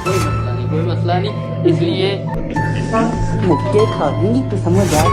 کوئی مسئلہ نہیں، اس لیے مکے کھا دیں گی تو سمجھ آ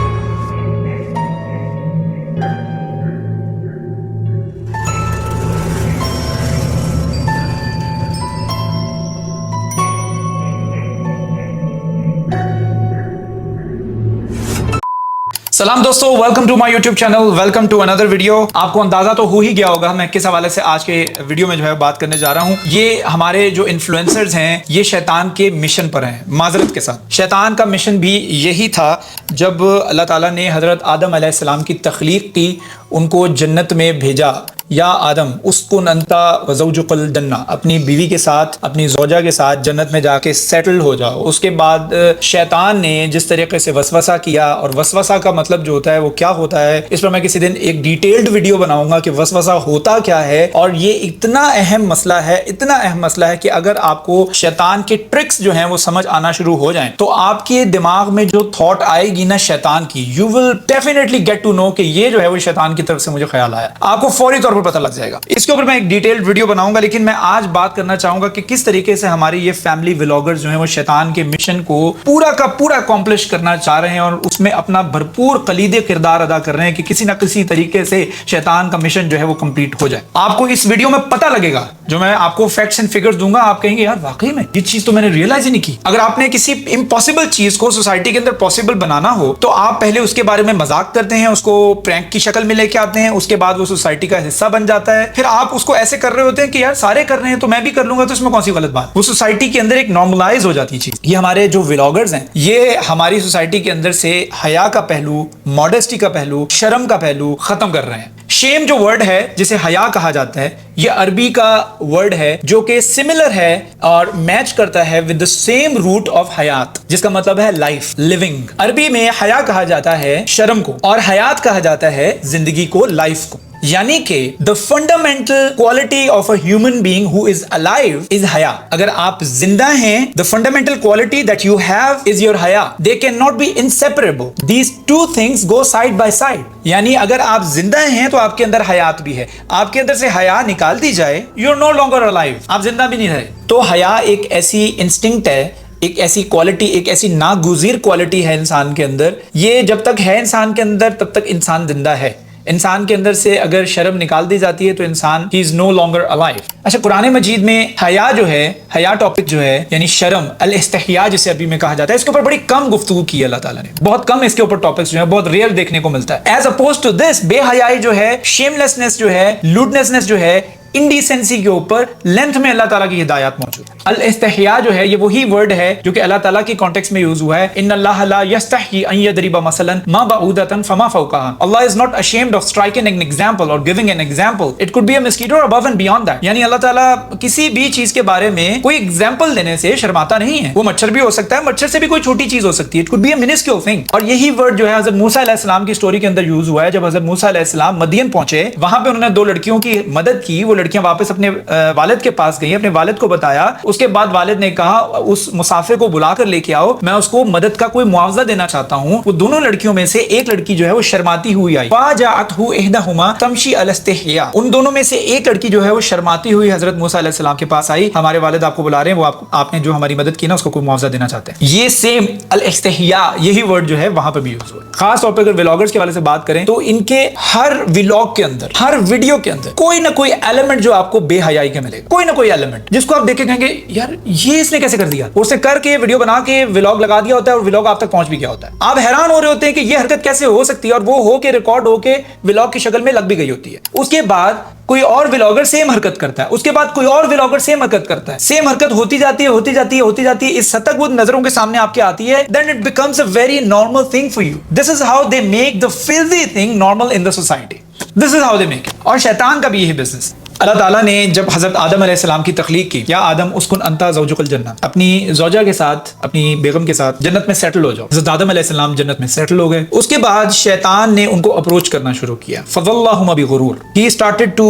سلام دوستو، welcome to my YouTube channel, welcome to اندر ویڈیو۔ آپ کو اندازہ تو ہو ہی گیا ہوگا میں کس حوالے سے آج کے ویڈیو میں جو ہے بات کرنے جا رہا ہوں۔ یہ ہمارے جو انفلوئنسرز ہیں یہ شیطان کے مشن پر ہیں، معذرت کے ساتھ۔ شیطان کا مشن بھی یہی تھا جب اللہ تعالیٰ نے حضرت آدم علیہ السلام کی تخلیق کی، ان کو جنت میں بھیجا، یا آدم اسکن انتا وزوجک الجنہ، اپنی بیوی کے ساتھ، اپنی زوجہ کے ساتھ جنت میں جا کے سیٹل ہو جاؤ۔ اس کے بعد شیطان نے جس طریقے سے وسوسہ کیا، اور وسوسہ کا مطلب جو ہوتا ہے وہ کیا ہوتا ہے، اس پر میں کسی دن ایک ڈیٹیلڈ ویڈیو بناؤں گا کہ وسوسہ ہوتا کیا ہے۔ اور یہ اتنا اہم مسئلہ ہے، اتنا اہم مسئلہ ہے کہ اگر آپ کو شیطان کے ٹرکس جو ہیں وہ سمجھ آنا شروع ہو جائیں تو آپ کے دماغ میں جو تھاٹ آئے گی نا شیطان کی، you will definitely get to know کہ یہ جو ہے وہ شیطان کی طرف سے مجھے خیال آیا، آپ کو فوری طور پر پتہ لگ جائے گا۔ اس کے اوپر میں ایک ڈیٹیلڈ ویڈیو بناؤں گا، لیکن میں آج بات کرنا چاہوں گا کہ کس طریقے سے ہماری یہ فیملی ولاگرز جو ہیں وہ شیطان کے مشن کو پورا کا پورا اکمپلش کرنا چاہ رہے ہیں، اور اس میں اپنا بھرپور کلید کردار ادا کر رہے ہیں کہ کسی نہ کسی طریقے سے شیطان کا مشن جو ہے وہ کمپلیٹ ہو جائے۔ آپ کو اس ویڈیو میں پتہ لگے گا، جو میں آپ کو فیکٹس اینڈ فگرز دوں گا، آپ کہیں گے یار واقعی میں یہ چیز تو میں نے ریئلائز ہی نہیں کی۔ اگر آپ نے کسی امپاسبل چیز کو سوسائٹی کے اندر پاسبل بنانا ہو تو آپ پہلے اس کے بارے میں مذاق کرتے ہیں، اس کو پرینک کی شکل میں لے کے آتے ہیں، اس کے بعد وہ سوسائٹی کا حصہ بن جاتا ہے، پھر آپ اس کو ایسے کر رہے ہوتے ہیں کہ یار سارے کر رہے ہیں تو میں بھی کر لوں گا، تو اس میں کون سی غلط بات؟ وہ سوسائٹی کے اندر ایک نارملائز ہو جاتی چیز۔ یہ ہمارے جو ولاگرز ہیں یہ ہماری سوسائٹی کے اندر سے حیا کا پہلو، ماڈسٹی کا پہلو، شرم کا پہلو ختم کر رہے ہیں۔ شیم جو ورڈ ہے جسے حیا کہا جاتا ہے، یہ عربی کا ورڈ ہے جو کہ سملر ہے اور میچ کرتا ہے with the same root of حیات، جس کا مطلب ہے لائف، لیونگ۔ عربی میں حیا کہا جاتا ہے شرم کو، اور حیات کہا جاتا ہے زندگی کو، لائف کو۔ یعنی کہ the fundamental quality of a human being who is alive is حیا۔ اگر آپ زندہ ہیں the fundamental quality that you have is your حیا۔ They cannot be inseparable. These two things go side by side. یعنی اگر آپ زندہ ہیں تو آپ کے اندر حیات بھی ہے، آپ کے اندر سے حیا نکال دی جائے you are no longer alive، آپ زندہ بھی نہیں رہے۔ تو حیا ایک ایسی انسٹنکٹ ہے، ایک ایسی کوالٹی، ایک ایسی ناگزیر کوالٹی ہے انسان کے اندر۔ یہ جب تک ہے انسان کے اندر تب تک انسان زندہ ہے۔ انسان کے اندر سے اگر شرم نکال دی جاتی ہے تو انسان he is no longer alive۔ اچھا، قرآن مجید میں حیا جو ہے، حیا ٹاپک جو ہے یعنی شرم، الاستحیاء جسے عربی میں کہا جاتا ہے، اس کے اوپر بڑی کم گفتگو کی ہے اللہ تعالیٰ نے، بہت کم اس کے اوپر ٹاپکس جو ہیں بہت ریئر دیکھنے کو ملتا ہے۔ ایز اپوز ٹو دس، بے حیائی جو ہے، شیم لیسنس جو ہے، لوڈنسنس جو ہے، انڈیسنسی کے اوپر لینتھ میں اللہ تعالیٰ کی ہدایات موجود ہے۔ الاستحیاء جو ہے یہ وہی ورڈ ہے جو کہ اللہ تعالیٰ کی کانٹیکس میں یوز ہوا ہے، ان اللہ لا یستحی ان یضرب مثلا ما بعودۃ فما فوقها۔ Allah is not ashamed of striking an example or giving an example. It could be a mosquito or above and beyond that. یعنی اللہ تعالیٰ کسی بھی چیز کے بارے میں کوئی ایگزامپل دینے سے شرماتا نہیں ہے۔ وہ مچھر بھی ہو سکتا ہے، مچھر سے بھی کوئی چھوٹی چیز ہو سکتی ہے، it could be a minuscule thing۔ اور یہی ورڈ جو ہے حضرت موسیٰ علیہ السلام کی سٹوری کے اندر یوز ہوا ہے۔ جب حضرت موسیٰ علیہ السلام مدین پہنچے، وہاں پہ انہوں نے 2 لڑکیوں کی مدد کی، وہ لڑکیاں واپس اپنے والد کے پاس گئی، اپنے والد کو بتایا، اس کے بعد والد نے کہا اس مسافر کو بلا کر لے کے آؤ، میں اس کو مدد کا کوئی معاوضہ دینا چاہتا ہوں۔ وہ دونوں لڑکیوں میں سے ایک لڑکی جو ہے وہ شرماتی ہوئی آئی، فاجأته احداهما تمشي على الاستحياء۔ ان دونوں میں سے ایک لڑکی جو ہے وہ شرماتی ہوئی حضرت موسیٰ علیہ السلام کے پاس آئی، ہمارے والد آپ کو بلا رہے ہیں، وہ آپ نے جو ہماری مدد کی نا اس کو کوئی معاوضہ دینا چاہتے ہیں۔ یہ سیم الاستحیاء یہی ورڈ جو ہے وہاں پہ بھی یوز ہوا ہے۔ خاص طور پہ اگر ولاگرز کے حوالے سے بات کریں تو ان کے ہر ولاگ کے اندر، ہر ویڈیو کے اندر کوئی نہ کوئی ایلیمنٹ جو آپ کو بے حیائی کے ملے گا، کوئی نہ کوئی ایلیمنٹ جس کو آپ دیکھ کے کہیں گے یار یہ اس نے کیسے کر دیا، اور اسے کر کے ویڈیو بنا کے ولاگ لگا دیا ہوتا ہے، اور ولاگ آپ تک پہنچ بھی گیا ہوتا ہے۔ آپ حیران ہو رہے ہوتے ہیں کہ یہ حرکت کیسے ہو سکتی ہے، اور وہ ہو کے ریکارڈ ہو کے ولاگ کی شکل میں لگ بھی گئی ہوتی ہے۔ اس کے بعد کوئی اور ولاگر سیم حرکت کرتا ہے، اس کے بعد کوئی اور ولاگر سیم حرکت کرتا ہے، سیم حرکت ہوتی جاتی ہے، ہوتی جاتی ہے، ہوتی جاتی ہے، اس حد تک وہ نظروں کے سامنے آپ کے آتی ہے، then it becomes a very normal thing for you. This is how they make the filthy thing normal in the society. This is how they make it. اور شیطان کا بھی یہی بزنس۔ اللہ تعالیٰ نے جب حضرت آدم علیہ السلام کی تخلیق کی، یا آدم اسکن انتا زوجک الجنہ، اپنی زوجہ کے ساتھ، اپنی بیگم کے ساتھ جنت میں سیٹل ہو جاؤ۔ حضرت آدم علیہ السلام جنت میں سیٹل ہو گئے۔ اس کے بعد شیطان نے ان کو اپروچ کرنا شروع کیا، فَظَلَّهُمَا بِغُرُورٍ۔ He started to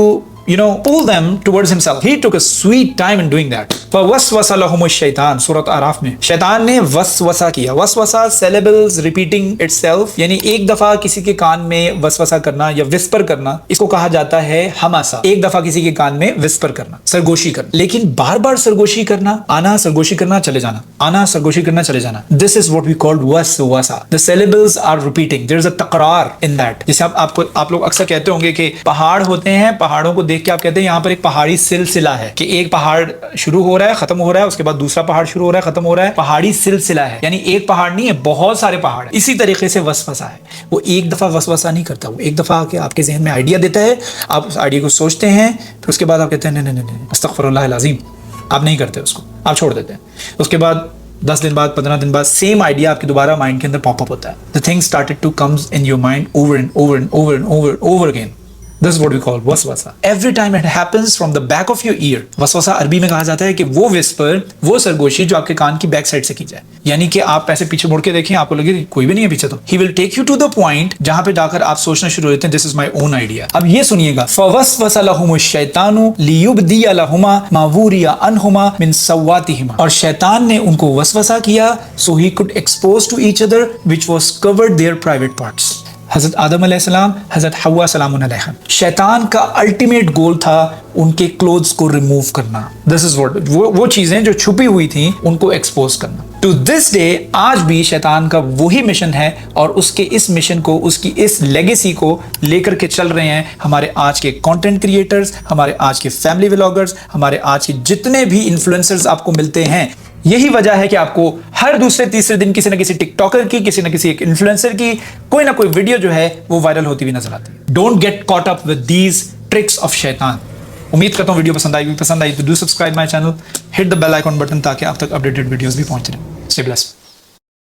pull them towards himself. He took a sweet time in doing that. فَوَسْوَسَ لَهُمُ الشَّيْطَانُ سورۃ آراف میں شیطان نے وسوسہ کیا. وسوسہ syllables repeating itself, یعنی ایک دفعہ کسی کے کان میں وسوسہ کرنا یا whisper کرنا, اس کو کہا جاتا ہے ہماسا. ایک دفعہ کسی کے کان میں whisper کرنا, سرگوشی کرنا. لیکن بار بار سرگوشی کرنا, آنا سرگوشی کرنا چلے جانا, آنا سرگوشی کرنا چلے جانا. This is what we called وسوسہ. The syllables are repeating. There is a تکرار in that. جیسے آپ لوگ اکثر کہتے ہوں گے کہ پہاڑ ہوتے ہیں, پہاڑوں کو دیکھ کے آپ کہتے ہیں یہاں پر ایک پہاڑی سلسلہ ہے, کہ ایک پہاڑ شروع ہو رہا ہے ختم ہو رہا ہے, اس کے بعد دوسرا پہاڑ شروع ہو رہا ہے ختم ہو رہا ہے. پہاڑی سلسلہ ہے, یعنی ایک پہاڑ نہیں ہے, بہت سارے پہاڑ ہیں. اسی طریقے سے وسوسہ ہے, وہ ایک دفعہ وسوسہ نہیں کرتا, وہ ایک دفعہ آپ کے ذہن میں آئیڈیا دیتا ہے, آپ اس آئیڈیا کو سوچتے ہیں, پھر اس کے بعد آپ کہتے ہیں نہیں استغفر اللہ العظیم, آپ نہیں کرتے اس کو, آپ چھوڑ دیتے ہیں. اس کے بعد 10 دن بعد 15 دن بعد سیم آئیڈیا آپ کے دوبارہ مائنڈ کے اندر پاپ اپ ہوتا ہے. The thing started to comes in your mind over and over and over and over and over again. This is what we call waswasa. Every time it happens from the back of your ear. وسوسہ عربی میں کہا جاتا ہے کہ وہ whisper, وہ سرگوشی جو آپ کے کان کی بیک سائڈ سے کی جائے, یعنی کہ آپ ایسے پیچھے مڑ کے دیکھیں, آپ کو لگے کوئی بھی نہیں ہے پیچھے. تو he will take you to the point جہاں پہ جا کر آپ سوچنا شروع ہوتے ہیں this is my own idea. اب یہ سنیے گا, فَوَسْوَسَ لَهُمُ الشَّيْطَانُ لِيُبْدِيَ لَهُمَا مَا وُرِيَ عَنْهُمَا مِنْ سَوَّاتِهِمَا. اور شیطان نے ان کو وسوسہ کیا so he could expose to each other which was covered their private parts. حضرت آدم علیہ السلام, حضرت حوا سلام علیہم, شیطان کا الٹیمیٹ گول تھا ان کے کلوتھس کو ریموو کرنا. دس از واٹ, وہ چیزیں جو چھپی ہوئی تھیں ان کو ایکسپوز کرنا. ٹو دس ڈے آج بھی شیطان کا وہی مشن ہے, اور اس کے اس مشن کو, اس کی اس لیگیسی کو لے کر کے چل رہے ہیں ہمارے آج کے کانٹینٹ کریٹرز, ہمارے آج کے فیملی ولاگرز, ہمارے آج کے جتنے بھی انفلوئنسرز آپ کو ملتے ہیں. یہی وجہ ہے کہ آپ کو ہر دوسرے تیسرے دن کسی نہ کسی ٹک ٹاکر کی, کسی نہ کسی ایک انفلوئنسر کی کوئی نہ کوئی ویڈیو جو ہے وہ وائرل ہوتی ہوئی نظر آتی ہے. Don't get caught up with these tricks of شیطان. امید کرتا ہوں ویڈیو پسند آئی تو do subscribe my channel, hit the bell icon button تاکہ آپ تک اپڈیٹڈ ویڈیوز بھی پہنچ رہیں. Stay blessed.